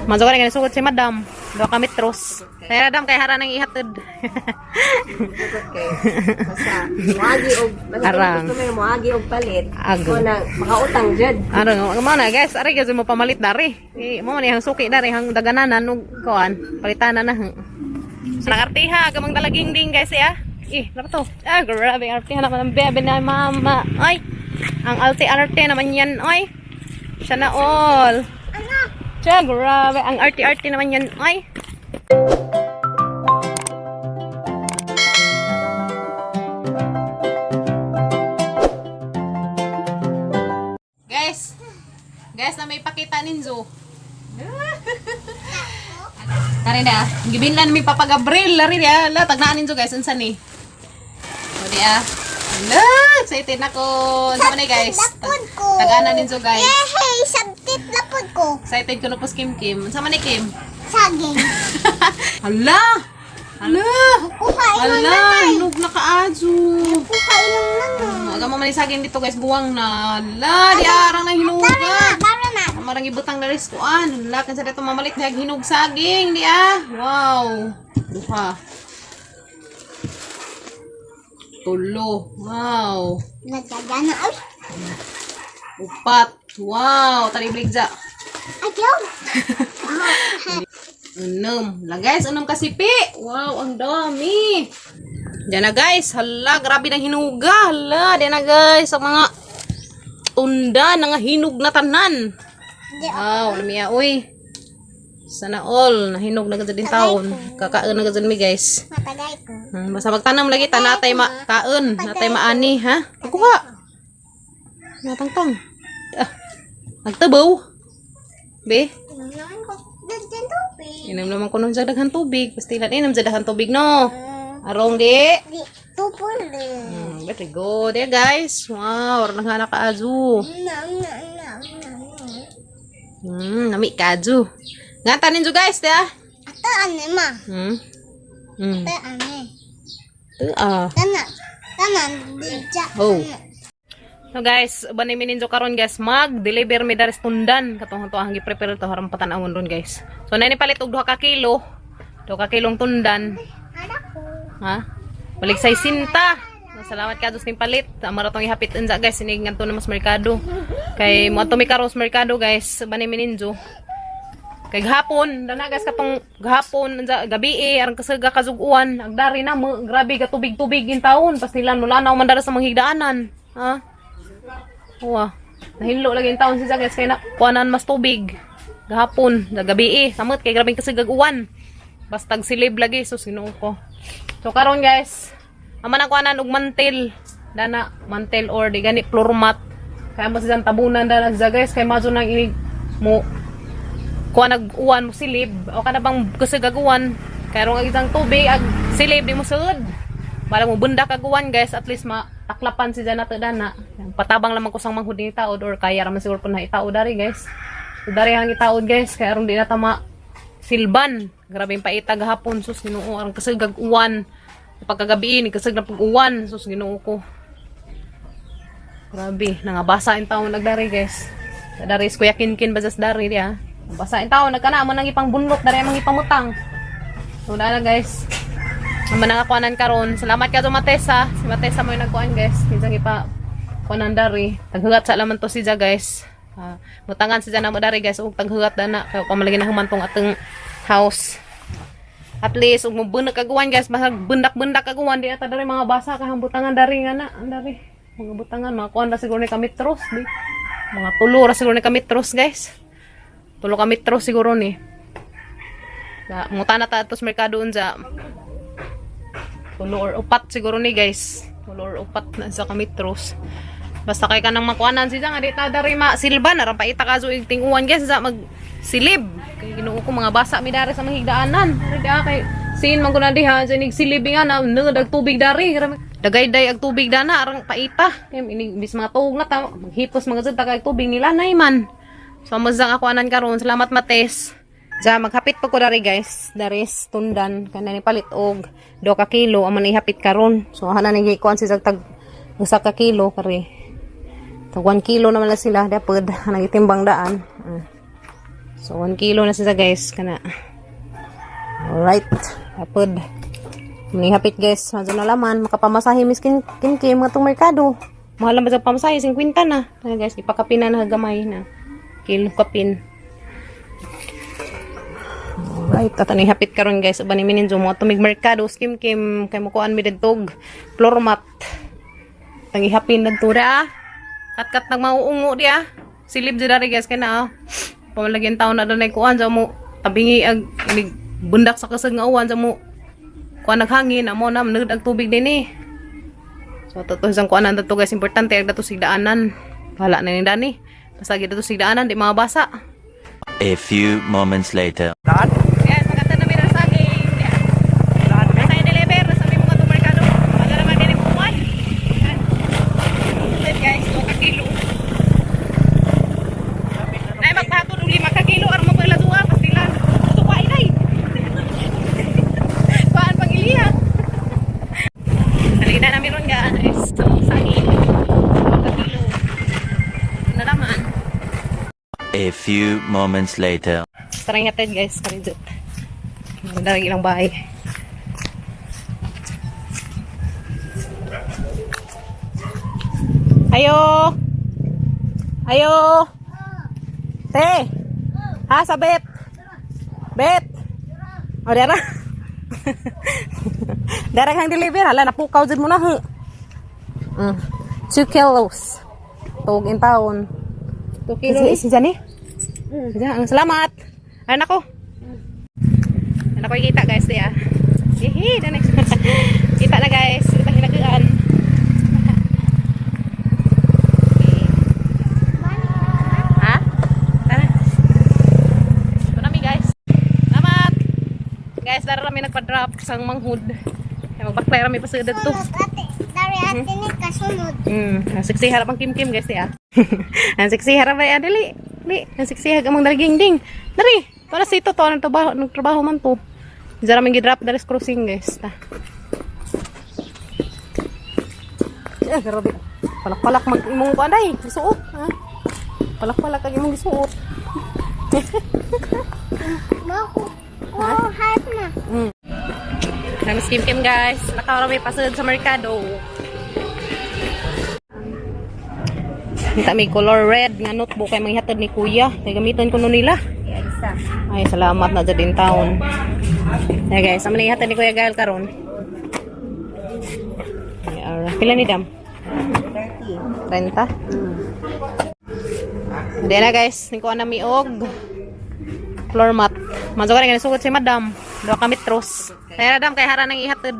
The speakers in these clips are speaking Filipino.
Masuk ka rin sugod si madam. Do kami tros. Kaya madam kay hara nang ihatid. Muagi og Arang. gusto mo muagi og palit. Ago. Ko na makautang jud. Ano mo na guys, ari gyud mo pamalit dari. Mo man yang suki dari hang dagananan ug kuan, palitanan na. Nakartiha gamang dalaging ding guys ya. Ano to? Grabe artiha naman ang bebe na mama. Ay. Ang arte naman yan, oy. Sana all. Siya, grabe. Ang arte naman yan, oy. Guys, na may pakita ninyo. Tari na, gibinlan mi Papa Gabriel. Lari na, tagnaan ninyo guys. Unsan ni? O diya. Excited na ko. Sama na guys. Tagana ninyo guys. Hey, sabtit lapod ko. Excited ko na po Kim Kim. Sama ni Kim. Saging. Hala! Kuhain lang Hala! nanay. Hinog na kaadyo. Kuhain lang nanay. Aga mo manisagin dito guys. Buwang na. Hala! Di arang na hinuga. Tara na. Marang ibutang na rin kuan. Hala! Kansa dito mamalit na hinog saging. Di Wow! Duha. Tulo. Wow! Nagdadana. Ay, Upat. Wow! Talibligza. ayaw. Unom. Hala guys, unom kasipi. Wow, ang dami. Diyan na guys. Hala, grabe ng hinuga. Hala, diyan na guys. Ang mga tunda ng hinog na tanan. Wow, lamiya. Uy. Sana all. Nahinog na gazan din taon. Kakaon na gazan mi guys. Matagay ko. Basta magtanam lagi ta natay kaon. Natay maani, ha? Kuha. Natangtang. Nagtabaw. Be? Inom ko. Dagdan tubig. Inom naman ko nung daghan tubig. Pastilan inom daghan tubig no. Arong di. Di, tupol din. Very good. Yeah guys. Wow, orang naghanak ka azu. Nami ka azu. Ngantanin jo guys, ya. Ato ane ma. Ato ane. Tanan. Dija. Oh. So guys, bani mininjo karon guys, mag-deliver mi dari tundan katong to ang gi-prepare to harang patanawon ron guys. So nani palit og 2 ka kilo. 2 ka kilong tundan. Ada ko. Ha? Balik say sinta. Salamat ka dos ning palit. Amara tong ihapit unsa guys, sinig ngadto na mas merkado. Kay mo ato mi karon sa merkado guys, bani mininjo. Kay gahapon, dana guys katong gahapon unsa gabi arang kasaga kazuguan, agdari na mo, grabe ka tubig-tubig in taon, pas nila nulanaw man dara sa mga higdaanan. Ha? Uwa. Nahilo lagi in taon siya guys kay na kuanan mas tubig. Gahapon, gabi samot kay grabe kasaga uwan. Basta silib lagi so sinuo ko. So karon guys, ama na kuanan og mantel, dana mantel or di gani floor mat. Kaya mo siya tabunan dana siya guys kay maso nang inig mo kuha nag-uwan mo silib o ka na bang kasagaguan kaya rong isang tubig ag silib di mo sud bala mo bunda kaguan guys at least mataklapan si dana dana patabang lamang ko sang manghud ni taod or kaya raman siguro po na itaod dari guys so dari hang itaod guys kaya rong di na tama silban grabe yung paita gahapon sus Ginoo arang kasagaguan pagkagabi ni kasag na pag-uwan sus Ginoo ko grabe nangabasa in taon nagdari guys dari is kuya kinkin bazas dari dia basa in tao nagkana mo nang ipang bunlot dari mang ipamutang. So na guys. Naman nakakuanan karon. Salamat ka to Matesa. Si Matesa mo yung nagkuan guys. Kinsang ipa kuanan dari. Taghugat sa laman to siya guys. Mutangan siya na mo dari guys ug taghugat dana kay pamalagi na humantong atong house. At least ug mubunag kaguan guys, basta bundak-bundak kaguan di ata dari mga basa ka butangan dari nga na, dari. Mga butangan mga kuan ra siguro ni kamitros di. Mga tulo ra siguro ni kamitros guys. Tulo kami metros siguro ni. Mungutan na ta sa merkado unsa. Tulo or upat siguro ni guys. Tulo or upat na sa kamitros. Basta kay kanang makuanan siya nga di ta dari ma silban aron paita ka ig tinguan guys sa mag silib. Kay Ginoo ko mga basa mi dari sa mga higdaanan. Dari kay sin man ko na diha sa nig silib nga na dag tubig dari. Dagay-day ag tubig dana arang paita. Kay ini bis mga tuog na ta maghipos mga zud ta kay tubig nila nay man. So, mazang ako anan karon. Salamat Mates. Ja, maghapit pa ko dari guys. Dari tundan. Kanani palit og 2 ka kilo. Aman ihapit karon. So, hanan nang gikuan si tag 1 ka kilo kare. Tag 1 kilo naman na sila. Dapod. Nang itimbang daan. So 1 kilo na siya guys kana. Alright, hapod. Muni hapit guys, madyo na laman makapamasahe miskin kim atong merkado. Mahal na ba sa pamasahe 50 na. Kaya guys, ipakapin na gamay na. Kilo kapin. Alright, at ani hapit karon guys, uban ni mininjo mo atong merkado kim kay mo kuan mi didtog floor mat. Tangi hapin nagtura. Kat nagmauungo dia. Silib jud dari guys kay na. Pamalagyan taon na danay kuan sa mo tabingi ag bundak sa kasag nga uwan sa mo. Kuan naghangin amo na manud ag tubig dinhi. So totoo isang kuan na to guys, importante ag dato sigdaanan. Bahala na ni dani. Basta gid dato sigdaanan di mabasa. A few moments later. Yes, maganda na mira sa akin. Lahat na tayo deliver sa mo katong merkado. Maganda naman din po kuan. Guys, 2 kilo. Nay magpahatod uli 5 kilo aron mo pala duha pastilan. Ito pa inay. Paan pang iliha. Halina na meron guys. Sa saging. 2 kilo. Na naman. A few moments later. Tarang hatid guys, karidot. Maganda lang ilang bahay. Ayo! Ayo! Te! Ha, sa bet! Bet! O, dara! Dara kang deliver. Hala, napukaw dyan mo na. 2 kilos. Tug in taon. 2 kilo. Si Jani? Salamat! Ayan ako. Ayan ako kita guys di ah. Hihi, kita na guys. Kita hinagaan. Ha? Tara. Ito nami guys. Salamat! Guys, dara rami nagpa-drop sang manghud. Kaya magbaklay rami pasagad to. Dari ate ni kasunod. Siksi harap ang kim guys di ah. Ang siksi harap ay adili. Ang siksi harap among dalaging ding. Dari, para sa ito to nagtrabaho man to. Dara man gi-drop dari sa crossing guys. Ta. Grabe. Palak-palak mag imong kuanday, gisuot, ha. Palak-palak kag imong gisuot. Mau. Oh, hype na. Namis kim guys. Nakarami pasud sa merkado. Kita may color red nga notebook kay manghatod ni kuya. Kay gamiton ko no nila. Ay, salamat na dyan din taon. Ay guys, ang manihatod ni kuya Gael karon. Pila ni dam? 30. 30? Hindi na guys, nikuha na miog. Floor mat. Manso ka rin sugot si madam. 2 metros. Kaya madam, kaya hara nang ihatod.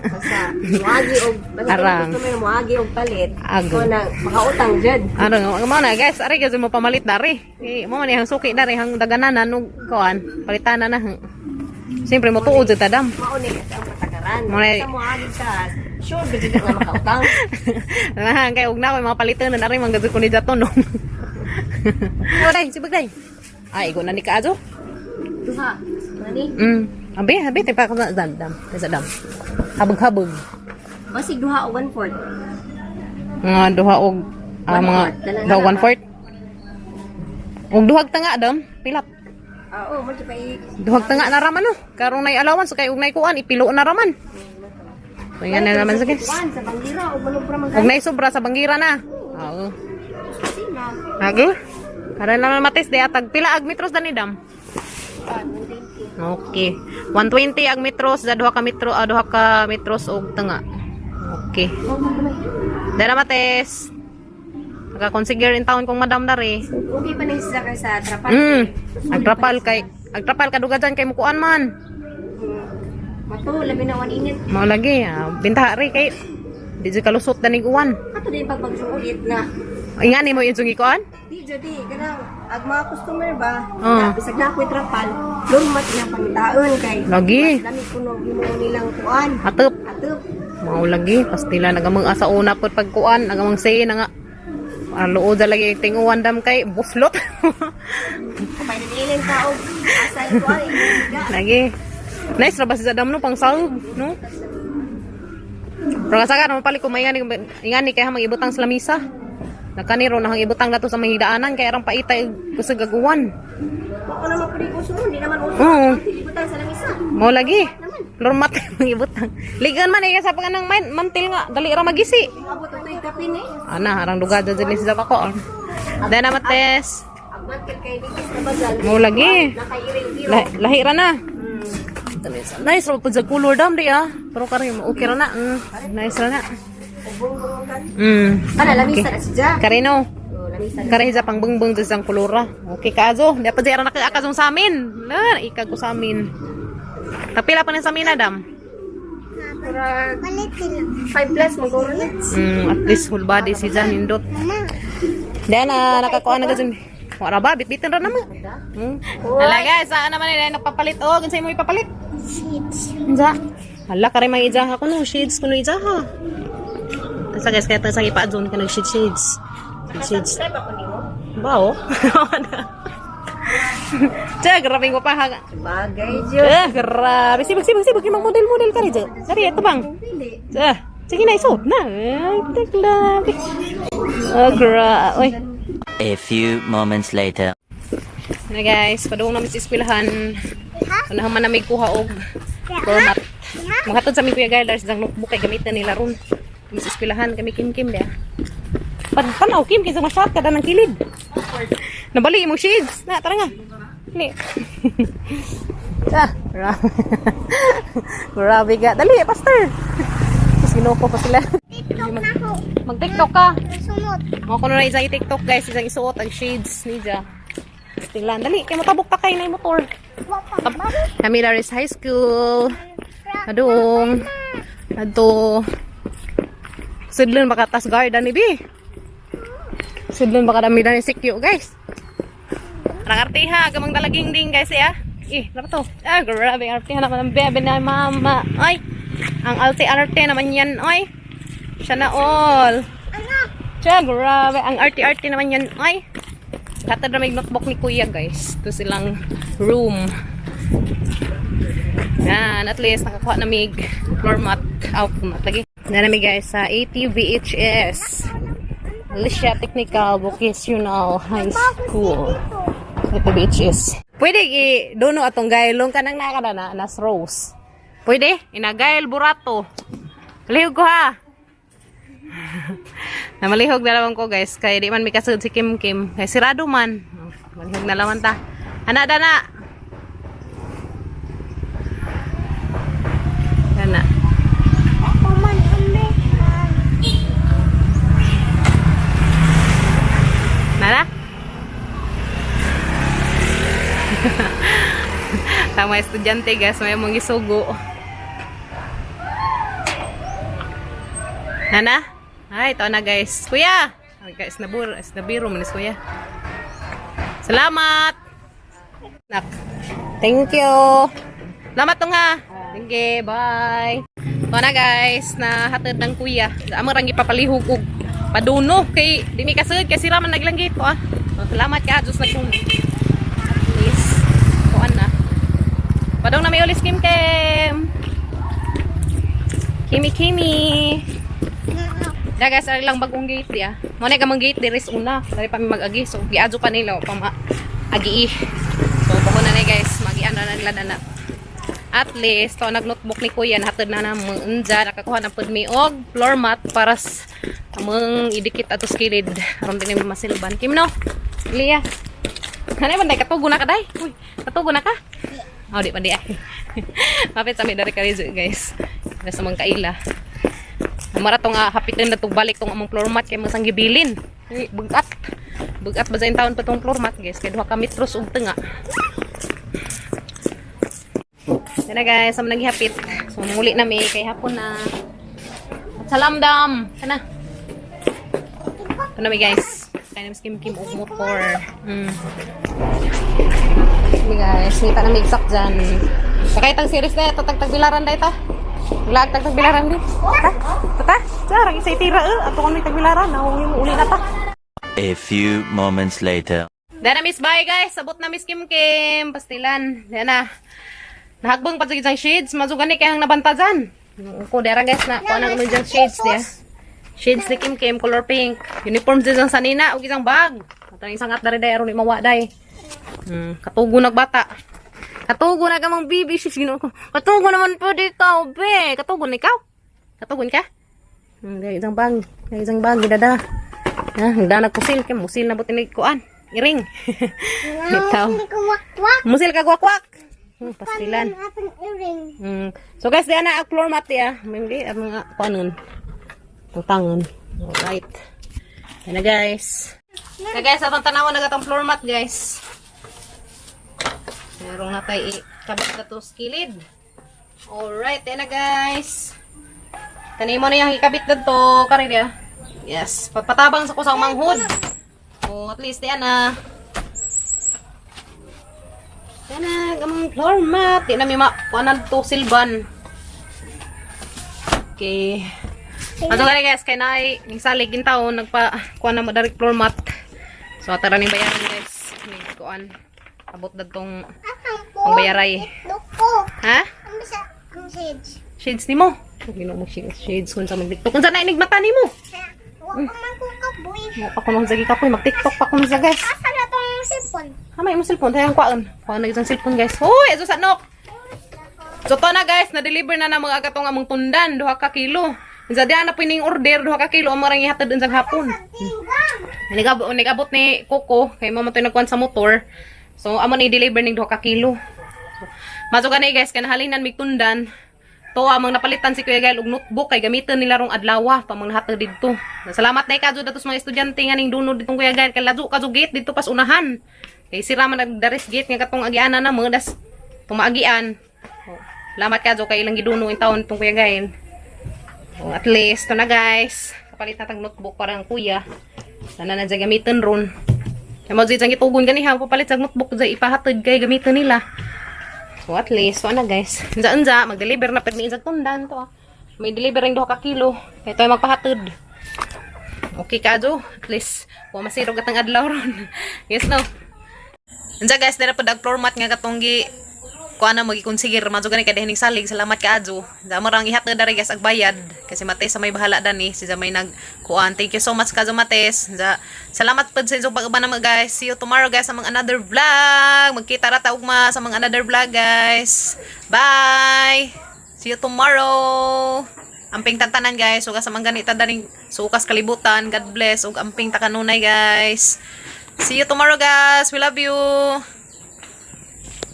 Basta, muagi og Arang. gusto mo muagi og palit. Ago. So na makautang jud. Ano mo na guys, ari kasi mo pamalit na ri. Mo man yang suki na ri hang dagananan ug kuan, palitan na. Siyempre mo tuod sa dam. Mauni ka ang patakaran. Mo na- Basta muagi ka. Sure gud nga makautang. Nah, kay ug na ko mga palitan na ri man gud ko ni daton no. O dai, sibag dai. Ay, go na ni kaajo. Duha. Nani? Abi, tipa ko sa dam. Sa dam. Habog-habog. Basi duha o 1/4. Mga duha og mga daw 1/4. Og duhag tanga dam, pilat. Oo, mo pa Duhag tanga na raman no. Karong nay allowance kay og nay kuan ipilo na raman. So yan na naman sa guys. Kuan sa bangira o manubra man Og nay sobra sa bangira na. Oo. kasina. Agi? Para naman matis di atag pila ag metros dani dam. Okay. 120 ag metros, da duha ka metros og tanga. Okay. Dara mates. Naka-consider in taon kong madam dari. Okay pa ning sa trapal. Agtrapal kaduga dyan kay mukuan man. Mato labi na wan init. Mao lagi, binta ri kay di jud kalusot danig uwan. Ato din pagbagsuulit na. Ingani mo yung kuan? Di jadi kanang ag mga customer ba? Ah. Bisag na ako trapal. Lumat na pangitaon kay. Lagi. Dami kuno gimo nilang kuan. Atep. Atop. Mao lagi, pastila nagamang asa una pud pagkuan, nagamang say na nga. Luod lagi tinguwan dam kay buslot. Kapay na nilin ka og asa kuan. Lagi. Nice ra ba sa dam no pang sahog, no? Pero kasaka naman pali ko may ingani kay hamang ibutang sa lamisa. Nakaniro nang ibutang na to sa mga hidaanan kay arang paitay ko sa gaguwan. Ako naman po di uso, hindi naman uso. Oo. Ilibutan sa lamisa. Mo lagi. Lormat mga ibutang. Ligan man ay sa panganang mantil nga dali ra magisi. Abot ito yung kapin eh. Ana arang dugado din sa bako. Dahil na mates. Agmantil kay Nikis na bazal. Mo lagi. Nakairil-iro. Lahi ra na. Nice ra pud sa color dam di ah. Pero kari okay ra na. Nice ra na. Ano, lamisa na siya. Karino. Lamisa na. Kari sa pangbungbung sa isang kulura. Okay ka azo. Dapat di ara nakakazong sa amin. Na ikag ko sa amin. Tapila pa ni sa amin Adam. Para Palitin lang. 5 plus magkuro na. At least whole body si Jan Indot. Dahil na nakakuha na kasi. Wala ba? Bitbitin rin naman. Hala guys, saan naman nila nagpapalit? Oh, ganun sa'yo mo ipapalit. Seeds. Anza. Hala, kare may ijaha ko no. Shades ko no ijaha. Tasa guys, kaya sa ipa-zone ka nag-shades. Shades. Subscribe ako ni mo. Ba oh? Tiya, grabe ko pa ha. Bagay, Diyo. Grabe. Sibag. Yung model ka rin dyan. Sari, ito bang? Tiya. Sige na, isuot na. Ay, grabe. Oh, grabe. Uy. A few moments later. Na guys, padung namin sa eskwelahan. Unahan man namin kuha og format. Maghatod sa aming kuya guys, isang notebook kay gamitan nila ron. Sa eskwelahan kami kim-kim dia. Panaw kim kinsa masyat kada ng kilid. Nabali mo shades. Na tara nga. Dali. Grabe ga. Dali, pastor. Mas ginoko pa sila. TikTok na ako. Mag-TikTok ka. Sunod. Mga kuno na isang TikTok guys, isang isuot ang shades ni Ja. Tinglan, dali, kaya matabok ta kay na yung motor. Kami Laris High School. Adong. Adto. Sudlon baka tas garden ni Bi. Sudlon baka dami na ni sikyo guys. Parang artiha, gamang dalaging ding guys ya. Ano to? Grabe, artiha naman ang bebe na mama. Ay, ang arte naman yan. Ay, siya na all. Siya, grabe. Ang arte naman yan. Ay, katad na may notebook ni kuya guys. Ito silang room. Yan, at least nakakuha na mig floor mat. Mat lagi. Na namin guys sa ATVHS. Alicia Technical Vocational High School. ATVHS. Pwede dono atong gaylong kanang nakada na nas rose. Pwede? Inagail burato. Malihog ko ha. Namalihog na laman ko guys. Kaya di man may kasud si Kim Kim. Kaya sirado man. Malihog na laman ta. Ana dana. Dana. Nana? Tama estudyante guys. May mong isugo. Nana? Ay, ito na guys. Kuya! Ay guys, nabiro manis kuya. Salamat! Nak. Thank you! Salamat to nga! Thank you, bye! Ito na guys, nahatid ng kuya. Amang rangi papalihog og paduno. Kay, di mi kasud, kasi raman naglanggit ko ah. Salamat ka, Diyos nagkong. Please. Kuan na. Padong na may ulis Kim Kim! Kimi! Da guys, ari lang bagong gate dia. Mo na gamang gate diris una. Dari pa mi mag-agi. So giadto pa nila pa agi. So bako na guys, magian na nila na. At least to nag-notebook ni kuya hatod na namong unja nakakuha na pud mi og floor mat para among idikit ato skilid aron din mi masilban. Kim no? Liya. Kanay man day katugo na ka day. Uy, katugo na ka? Oh, di pa di ay. Mapit sa mi dari karizo guys. Basta mong kaila. Maratong hapitin na itong balik itong among floor mat kaya masang gibilin. Bugat. Bugat ba sa taon pa itong floor mat guys. Kaya 2 ka metros og tenga. Yan na guys. Sama naghihapit. So muli na may kay hapon na. At salamdam. Kana. Ito na may guys. Kaya namin kim og motor. May guys. Nita na may exact dyan. Kakaitang series na ito. Tagbilaran na ito. Lag tagbilaran din. Ta? Sarang isa itira ato kami tagbilaran na uli na ta. A few moments later. Dana miss bye guys, sabot na miss Kim Kim, pastilan. Dana. Nahagbang pa sa shades, mazugan ni kayang nabantajan. Ko dera guys na kuan ang jang shades dia. Shades ni Kim Kim, color pink. Uniform din sa nina, ug isang bag. Atang isang at dari aron ni mawa day. Katugo nagbata. Katugo na gamang bibi sis Ginoo ko. Katugo naman po di ka, be. Katugo ni ikaw. Katugon ka? Dahil isang bag. Dahil isang bag, gidada. Hanggang nagpusil. Kaya musil na buti kuan. Iring. Ikaw. Musil ka gwak-gwak. Pastilan. So guys, diyan na ang floor mat ya. Hindi, ang mga kuanon. Tangan. Alright. Yan na guys. So guys, atong tanawan na gatong floor mat guys. Meron na tayo ikabit na to skilid. Alright, yan na guys. Tanin mo na yung ikabit na to. Karin ya. Yes. Papatabang sa kusang manghod. Oh, at least yan na. Yan na. Gamang floor mat. Yan na may makuanan to silban. Okay. Ato ka guys. Kaya na ay nagsalig yung taon. Nagpa-kuan na mo direct floor mat. So, atara ning bayaran guys. May kuan. Abot na tong bayaray. Ha? Shades ni mo. Gino mo shades kung sa mag-tiktok. Kung saan na inigmata ni mo? Ako nung sagi kapoy. Mag-tiktok pa kung sa guys. Asa na tong cellphone? Hamay mo cellphone. Tayang kuan. Kuan na isang cellphone guys. Hoy! Ito sa nok! So to na guys. Na-deliver na na mga katong among tundan. 2 ka kilo. Sa diyan na pining order. 2 ka kilo. Ang marang ihatad dun sa hapon. Nagabot ni Coco. Kaya mo ito nagkuhan sa motor. So, amo ni deliver ning 2 ka kilo. So, maso ganay guys, kanahalinan mig tundan. To amang napalitan si Kuya Gael og notebook kay gamiton nila rong adlaw pa mang nahatag didto. Salamat nay kadto datos mga estudyante nga ning duno ditong Kuya Gael kay ladyo kadto gate didto pas unahan. Kay sira man nagdaris gate nga katong agianan na mga das tumaagian. Salamat kadto kay ilang giduno in taon tong Kuya Gael. At least to na guys. Kapalit na tag notebook parang kuya. Sana na gamiton ron. Kaya mo dito ang itugon ganiha, papalit sa notebook dyan, ipahatid kay gamitin nila. So at least, so na guys. Unsa mag-deliver na perni sa tundan to. May deliver ring 2 ka kilo. Kaya ito ay magpahatid. Okay ka jo, at least, huwag masirog at ang adlaw ron. Yes no. Unsa guys, dira po dag floor mat nga katong kuan na magikonsigir madto gani kada hining salig. Salamat ka adjo. Sa marang ihatid dari guys ag bayad kasi Mates sa may bahala dani si may nag kuan. Thank you so much kadto Mates. Salamat pud sa inyong pag-uban na guys. See you tomorrow guys sa mga another vlog. Magkita ra ta ugma sa mga another vlog guys. Bye. See you tomorrow. Amping tantanan guys. Uga sa mga ganita daning sukas kalibutan. God bless ug amping ta kanunay guys. See you tomorrow guys. We love you.